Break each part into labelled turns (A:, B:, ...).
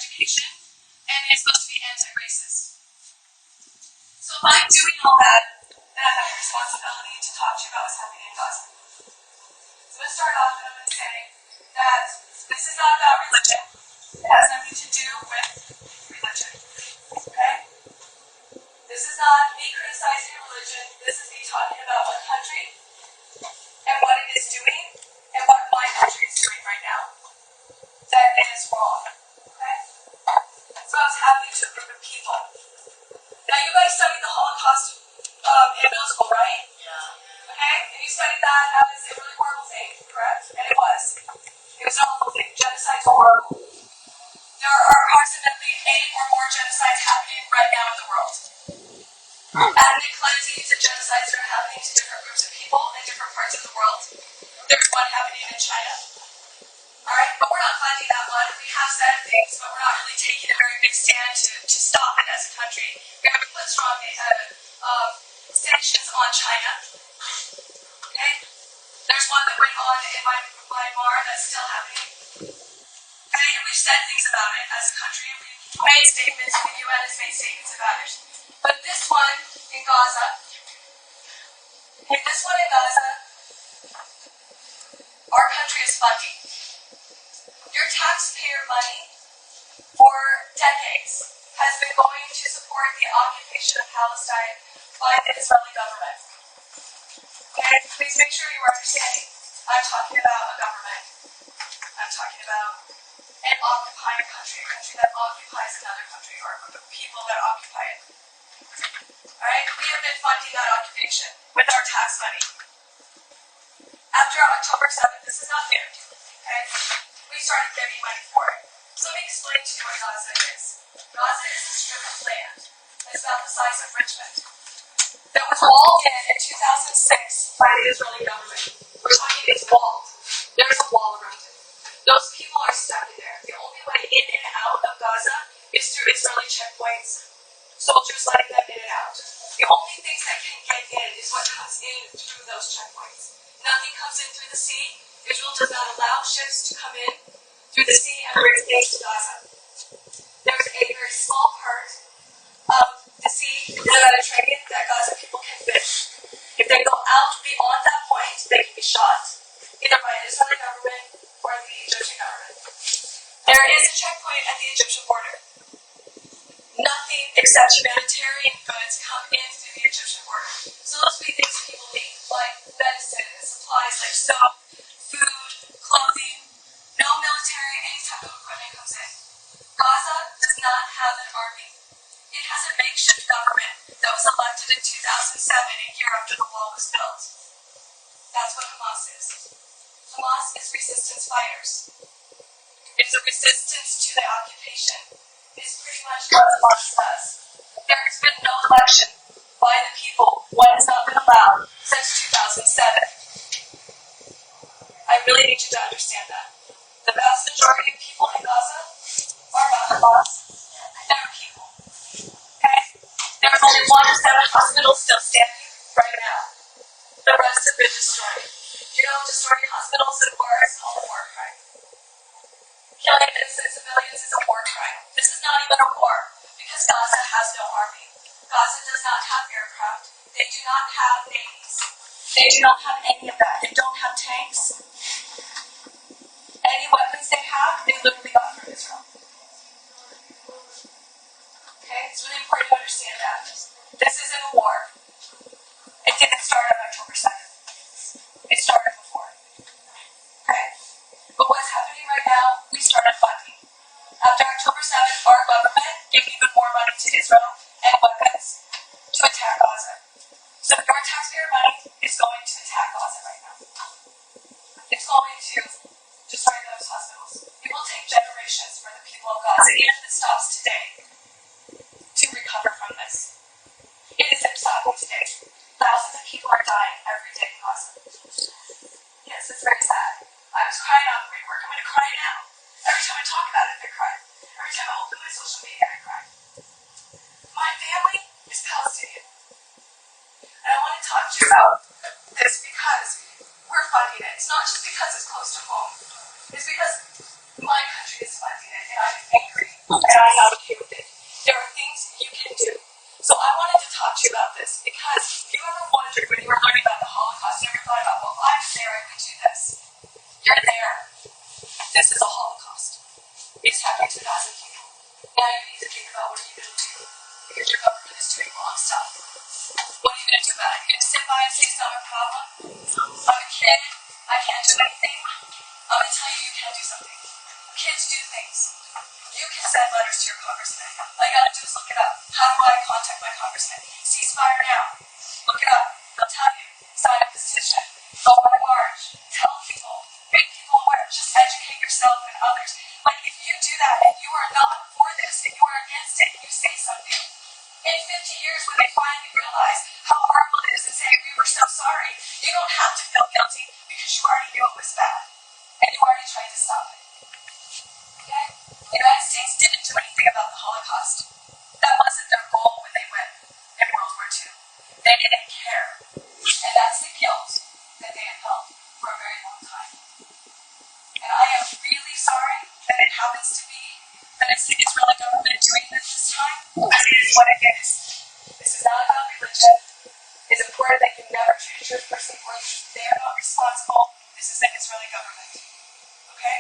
A: education, and it's supposed to be anti-racist. So by doing all that, then I have a responsibility to talk to you about what's happening in Gaza. So I'm going to start off and I'm going to say that this is not about religion. It has nothing to do with religion. Okay? This is not me criticizing religion. This is me talking about one country and what it is doing and what my country is doing right now that is wrong. Okay? So I was happening to a group of people. Now you guys studied the Holocaust in middle school, right? Yeah. Okay? And you studied that as a really horrible thing, correct? And it was. It was an awful thing. Genocide's horrible. There are approximately 8 or more genocides happening right now in the world. Ethnic cleansings and genocides are happening to different groups of people in different parts of the world. There's one happening in China. Alright? But we're not funding that one. We have said things, but we're not really taking a very big stand to stop it as a country. We haven't put strong sanctions on China. Okay? There's one that went on in Myanmar that's still happening. Okay? And we've said things about it as a country. We've made statements, the UN has made statements about it. But this one in Gaza, our country is funding. Your taxpayer money for decades has been going to support the occupation of Palestine by the Israeli government. Okay? Please make sure you are understanding. I'm talking about a government. I'm talking about an occupying country, a country that occupies another country, or a group of people that occupy it. Alright? We have been funding that occupation with our tax money. After October 7th, this is not new. Okay? We started giving money for it. So let me explain to you what Gaza is. Gaza is a strip of land. It's about the size of Richmond. That was walled in 2006 by the Israeli government. We're talking it's walled. There's a wall around it. Those people are stuck in there. The only way in and out of Gaza is through Israeli checkpoints. Soldiers letting them in and out. The only things that can get in is what comes in through those checkpoints. Nothing comes in through the sea. Israel does not allow ships to come in through the sea and bring things to Gaza. There's a very small part of the sea, the Mediterranean, that Gaza people can fish. If they go out beyond that point, they can be shot, either by the Israeli government or the Egyptian government. There is a checkpoint at the Egyptian border. Nothing except humanitarian goods come in through the Egyptian border. So those would be things people need, like medicine and supplies like soap, food, clothing. No military, any type of equipment comes in. Gaza does not have an army. It has a makeshift government that was elected in 2007, a year after the wall was built. That's what Hamas is. Hamas is resistance fighters. It's a resistance to the occupation. It's pretty much what Hamas does. There has been no election by the people. One has not been allowed since 2007. I really need you to understand that. The vast majority of people in Gaza are not Hamas. They're people. Okay? There's only 1 of 7 hospitals still standing right now. The rest have been destroyed. You know, destroying hospitals and war is called a war crime. Killing innocent civilians is a war crime. This is not even a war, because Gaza has no army. Gaza does not have aircraft. They do not have navies. They do not have any of that. They don't have tanks. Any weapons they have, they literally got from Israel. Okay? It's really important to understand that. This isn't a war. It didn't start on October 2nd. It started before. Okay? But what's happening right now, we started funding. After October 7th, our government gave even more money to Israel and weapons to attack Gaza. So your taxpayer money is going to attack Gaza right now. It's going to destroy those hospitals. It will take generations for the people of Gaza, even if it stops today, to recover from this. It is stopping today. Thousands of people are dying every day in Gaza. Yes, it's very sad. I was crying on pre-work. I'm going to cry now. Every time I talk about it, I cry. Every time I open my social media, I cry. My family is Palestinian. And I want to talk to you about this because we're funding it. It's not just because it's close to home. It's because my country is funding it, and I'm angry. and I'm not okay with it. There are things you can do. So I wanted to talk to you about this because if you ever wondered when you were learning about the Holocaust, you ever thought about, well, I was there, I could do this. You're there. This is a Holocaust. It's happening to thousands of people. Now you need to think about what are you going to do because your government is doing wrong stuff. What are you going to do about it? You're going to sit by and say it's not a problem? I'm a kid. I can't do anything. I'm going to tell you you can do something. Kids do things. You can send letters to your congressman. All you got to do is look it up. How do I contact my congressman? Ceasefire now. Look it up. They'll tell you. Sign a petition. Go on a march. Tell people. Make people aware. Just educate yourself and others. Like, if you do that and you are not for this and you are against it and you say something, in 50 years when they finally realize how horrible it is and say, we were so sorry, you don't have to feel guilty because you already knew it was bad. And you already tried to stop it. Okay? The United States didn't do anything about the Holocaust. That wasn't their goal when they went in World War II. They didn't care. And that's the guilt that they have felt for a very long time. And I am really sorry that it happens to be that it's the Israeli government doing this time. It is what it is. This is not about religion. It's important that you never treat a Jewish person poorly. They are not responsible. This is the Israeli government. Okay?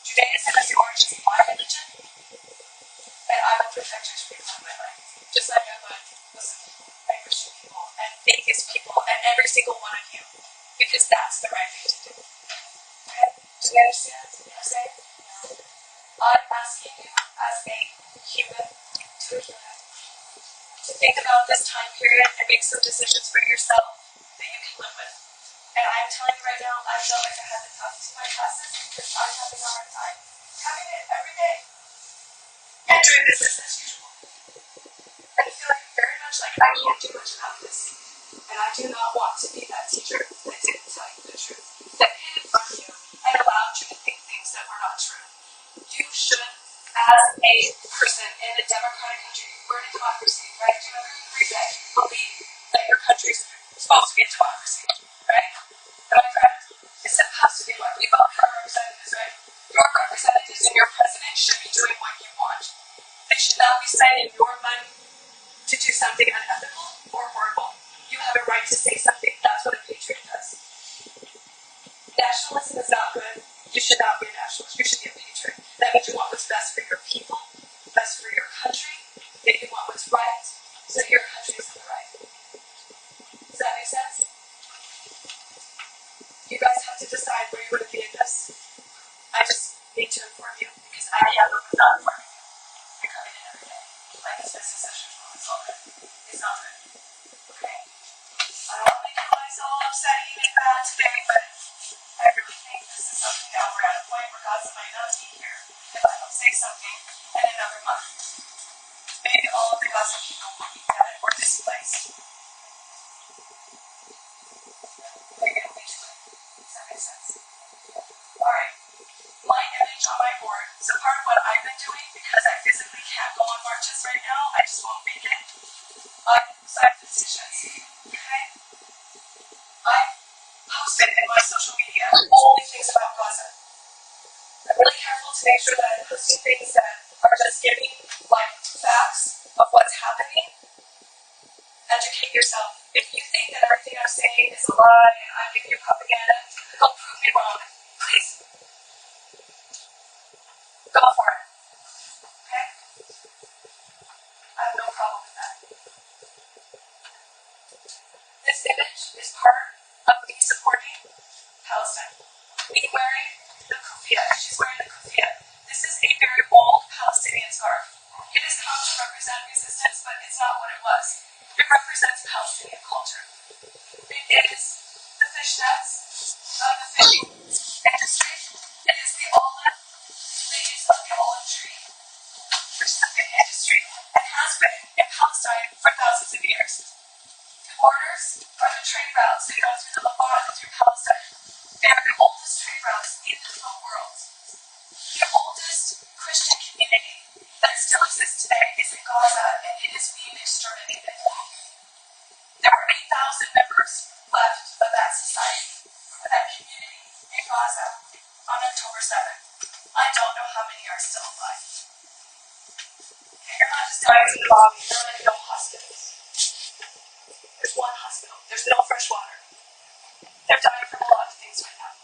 A: Judaism is the origin of my religion, and I will protect Jewish people in my life. Just like I would listen to Christian people and atheist people and every single one of you. Because that's the right thing to do. Okay? Do you understand what I'm saying? I'm asking you as a human to a human to think about this time period and make some decisions for yourself that you can live with. And I'm telling you right now, I felt like I had to talk to my classes because I'm having a hard time having it every day and doing business as usual. And I feel like very much like I can't do much about this. And I do not want to be that teacher that didn't tell you the truth, that hid it from you and allowed you to think things that were not true. You should, as a person in a democratic country, we're in a democracy, right? Do you agree that you believe that your country is supposed to be a democracy, right? Am I correct? It's supposed to be what we vote for our representatives, right? Your representatives and your president should be doing what you want. They should not be spending your money to do something unethical or horrible. You have a right to say something. That's what a patriot does. Nationalism is not good. You should not be a nationalist. You should be a patriot. That means you want what's best for your people, best for your country, that you want what's right, so that your country is in the right. Does that make sense? You guys have to decide where you want to be in this. I just need to inform you, because I have not informed you. You're coming in every day. Like it's business as usual. It's all good. It's not good. Okay? I don't want to make you guys all upset and bad today, but I really think this is something that we're at a point where Gaza might not be here if I don't say something in another month. Maybe all of the Gaza people will be dead or displaced. Maybe it'll be too late. Does that make sense? Alright. My image on my board, so part of what I've been doing, because I physically can't go on marches right now, I just won't make it. I sign petitions. Okay? I posted in my social media only things about Gaza. I'm really careful to make sure that I'm posting things that are just giving, like, facts of what's happening. Educate yourself. If you think that everything I'm saying is a lie and I'm giving you propaganda, go prove me wrong. Please. Go for it. Okay? I have no problem with that. This image is part of me supporting Palestine. Me wearing the kufiya. She's wearing the kufiya. This is a very old Palestinian scarf. It has come to represent resistance, but it's not what it was. It represents Palestinian culture. It is the fishnets of the fishing industry. It is the olive leaves of the olive tree, which is a big industry and has been in Palestine for thousands of years. The borders are the trade routes that go through the Levant through Palestine. They are the oldest trade routes in the world. The oldest Christian community that still exists today is in Gaza, and it is being exterminated. There were 8,000 members left of that society, of that community in Gaza on October 7th. I don't know how many are still alive. You're not just dying from the bombing. There are like no hospitals. There's one hospital. There's no fresh water. They're dying from a lot of things right now.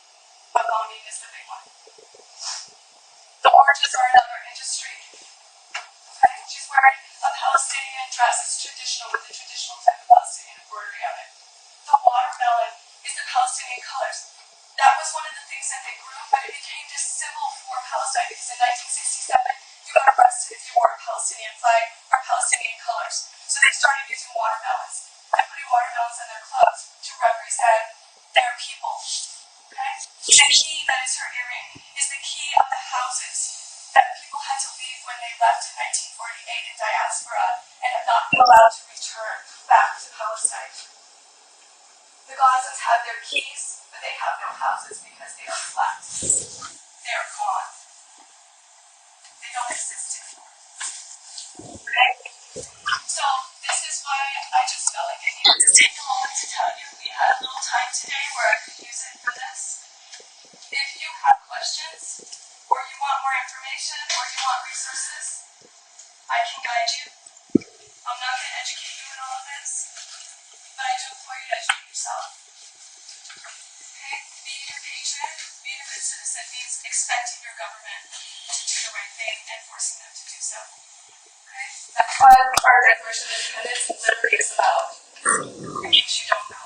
A: But bombing is the big one. The oranges are another industry. Okay? She's wearing a Palestinian dress. It's traditional with the traditional type of Palestinian embroidery on it. The watermelon is the Palestinian colors. That was one of the things that they grew, but it became this symbol for Palestine because in 1967 you got arrested if you wore a Palestinian flag or Palestinian colors. So they started using watermelons and putting watermelons in their clothes to represent their people. Okay? The key that is her earring is the key of the houses that people had to leave when they left in 1948 in diaspora and have not been allowed to return back to Palestine. The Gazans have their keys, but they have no houses because they are flat. They are gone. They don't exist anymore. Okay? So this is why I just felt like I needed to take a moment to tell you we had a little time today where I could use it for this. If you have questions, or you want more information, or you want resources, I can guide you. I'm not going to educate you in all of this, but I do implore you to educate yourself. Okay? Being a patriot, being a good citizen means expecting your government to do the right thing and forcing them to do so. Okay? That's what our Declaration of Independence literally is about. In case you don't know.